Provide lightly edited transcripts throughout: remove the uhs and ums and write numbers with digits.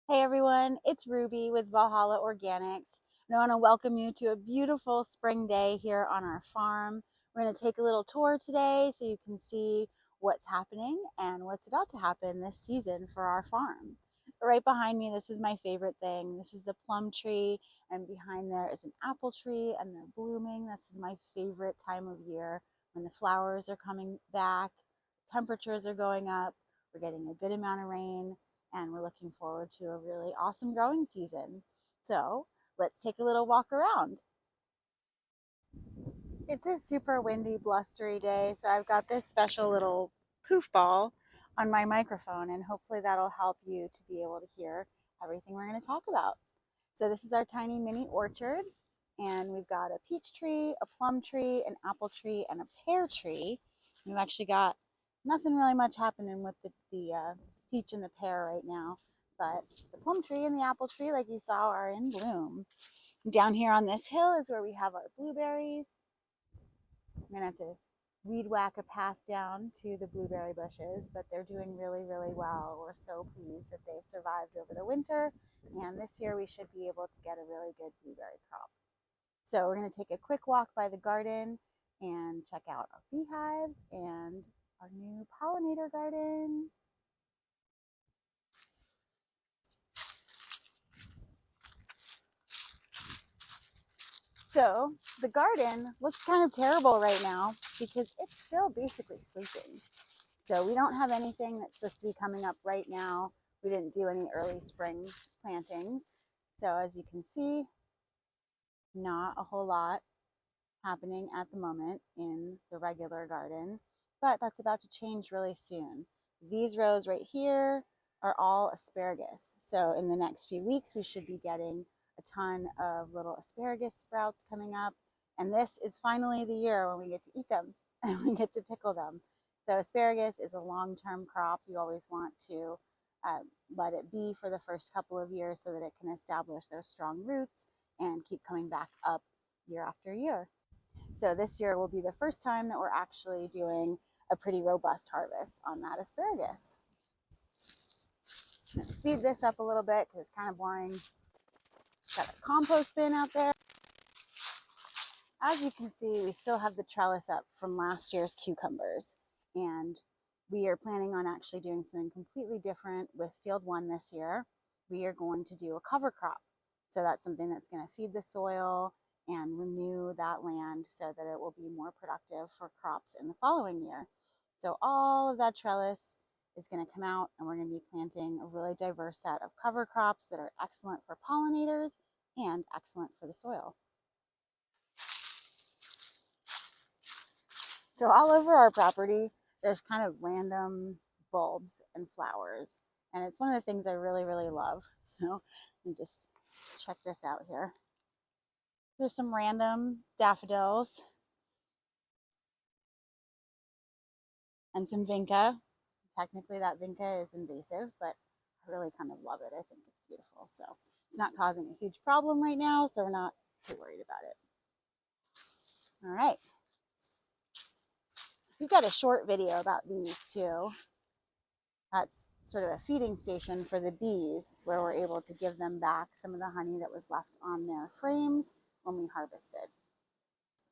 Hey everyone, it's Ruby with Valhalla Organics, and I want to welcome you to a beautiful spring day here on our farm. We're going to take a little tour today so you can see what's happening and what's about to happen this season for our farm. Right behind me, this is my favorite thing. This is the plum tree, and behind there is an apple tree, and they're blooming. This is my favorite time of year when the flowers are coming back, temperatures are going up, we're getting a good amount of rain and we're looking forward to a really awesome growing season. So let's take a little walk around. It's a super windy, blustery day, so I've got this special little poof ball on my microphone, and hopefully that'll help you to be able to hear everything we're going to talk about. So this is our tiny mini orchard, and we've got a peach tree, a plum tree, an apple tree, and a pear tree. We've actually got nothing really much happening with the peach and the pear right now, but the plum tree and the apple tree, like you saw, are in bloom. Down here on this hill is where we have our blueberries. I'm gonna have to weed whack a path down to the blueberry bushes, but they're doing really, really well. We're so pleased that they've survived over the winter, and this year we should be able to get a really good blueberry crop. So we're gonna take a quick walk by the garden and check out our beehives and our new pollinator garden. So the garden looks kind of terrible right now because it's still basically sleeping. So we don't have anything that's supposed to be coming up right now. We didn't do any early spring plantings. So as you can see, not a whole lot happening at the moment in the regular garden, but that's about to change really soon. These rows right here are all asparagus. So in the next few weeks, we should be getting a ton of little asparagus sprouts coming up. And this is finally the year when we get to eat them and we get to pickle them. So asparagus is a long-term crop. You always want to let it be for the first couple of years so that it can establish those strong roots and keep coming back up year after year. So this year will be the first time that we're actually doing a pretty robust harvest on that asparagus. I'm going to speed this up a little bit because it's kind of boring. Got a compost bin out there. As you can see, we still have the trellis up from last year's cucumbers, and we are planning on actually doing something completely different with field one this year. We are going to do a cover crop. So that's something that's going to feed the soil and renew that land so that it will be more productive for crops in the following year. So all of that trellis is going to come out, and we're going to be planting a really diverse set of cover crops that are excellent for pollinators and excellent for the soil. So all over our property, there's kind of random bulbs and flowers. And it's one of the things I really, really love. So let me just check this out here. There's some random daffodils and some vinca. Technically that vinca is invasive, but I really kind of love it. I think it's beautiful. So it's not causing a huge problem right now, so we're not too worried about it. All right. We've got a short video about these too. That's sort of a feeding station for the bees where we're able to give them back some of the honey that was left on their frames when we harvested.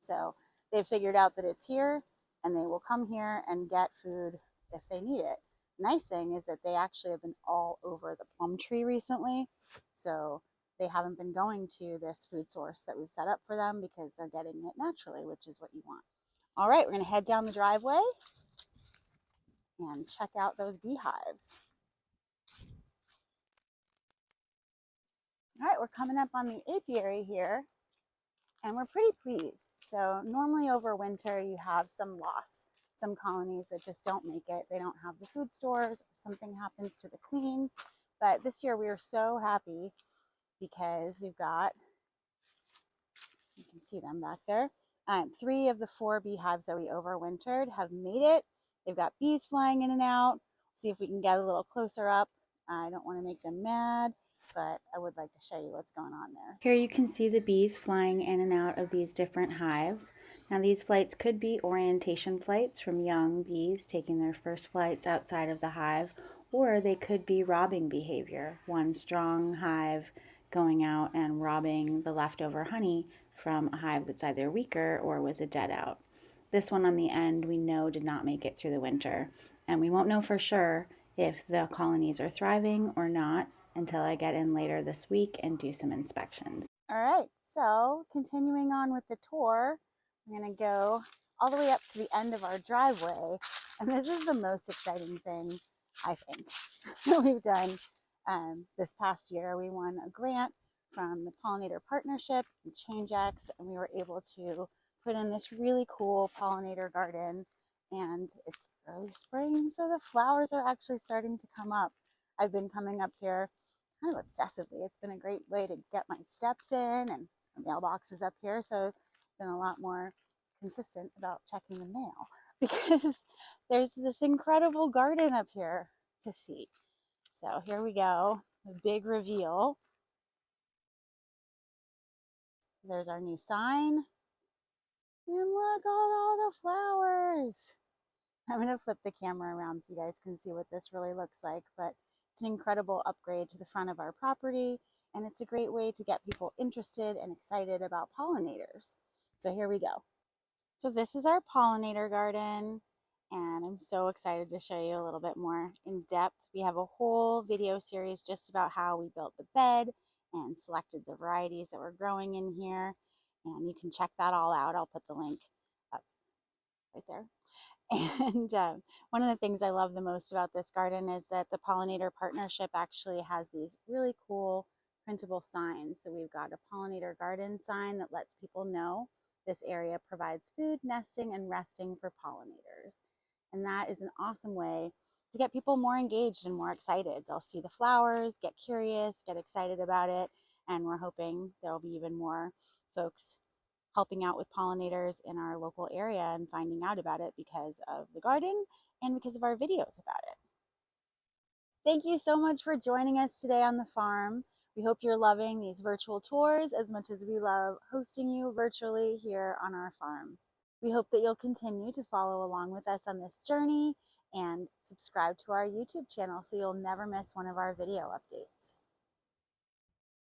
So they've figured out that it's here and they will come here and get food if they need it. Nice thing is that they actually have been all over the plum tree recently. So they haven't been going to this food source that we've set up for them because they're getting it naturally, which is what you want. All right, we're going to head down the driveway and check out those beehives. All right, we're coming up on the apiary here, and we're pretty pleased. So normally over winter, you have some loss, some colonies that just don't make it. They don't have the food stores, or something happens to the queen. But this year we are so happy because we've got, you can see them back there, 3 of the 4 beehives that we overwintered have made it. They've got bees flying in and out. See if we can get a little closer up. I don't want to make them mad, but I would like to show you what's going on there. Here you can see the bees flying in and out of these different hives. Now these flights could be orientation flights from young bees taking their first flights outside of the hive, or they could be robbing behavior. One strong hive going out and robbing the leftover honey from a hive that's either weaker or was a dead out. This one on the end we know did not make it through the winter, and we won't know for sure if the colonies are thriving or not until I get in later this week and do some inspections. All right, so continuing on with the tour, I'm going to go all the way up to the end of our driveway, and this is the most exciting thing, I think, that we've done this past year. We won a grant from the Pollinator Partnership and ChangeX, and we were able to put in this really cool pollinator garden, and it's early spring, so the flowers are actually starting to come up. I've been coming up here kind of obsessively. It's been a great way to get my steps in, and the mailbox is up here, so I've been a lot more consistent about checking the mail because there's this incredible garden up here to see. So here we go, the big reveal. There's our new sign. And look at all the flowers. I'm going to flip the camera around so you guys can see what this really looks like, but it's an incredible upgrade to the front of our property, and it's a great way to get people interested and excited about pollinators. So here we go. So this is our pollinator garden, and I'm so excited to show you a little bit more in depth. We have a whole video series just about how we built the bed and selected the varieties that we're growing in here, and you can check that all out. I'll put the link up right there. And one of the things I love the most about this garden is that the Pollinator Partnership actually has these really cool printable signs. So we've got a pollinator garden sign that lets people know this area provides food, nesting, and resting for pollinators. And that is an awesome way to get people more engaged and more excited. They'll see the flowers, get curious, get excited about it, and we're hoping there'll be even more folks helping out with pollinators in our local area and finding out about it because of the garden and because of our videos about it. Thank you so much for joining us today on the farm. We hope you're loving these virtual tours as much as we love hosting you virtually here on our farm. We hope that you'll continue to follow along with us on this journey and subscribe to our YouTube channel so you'll never miss one of our video updates.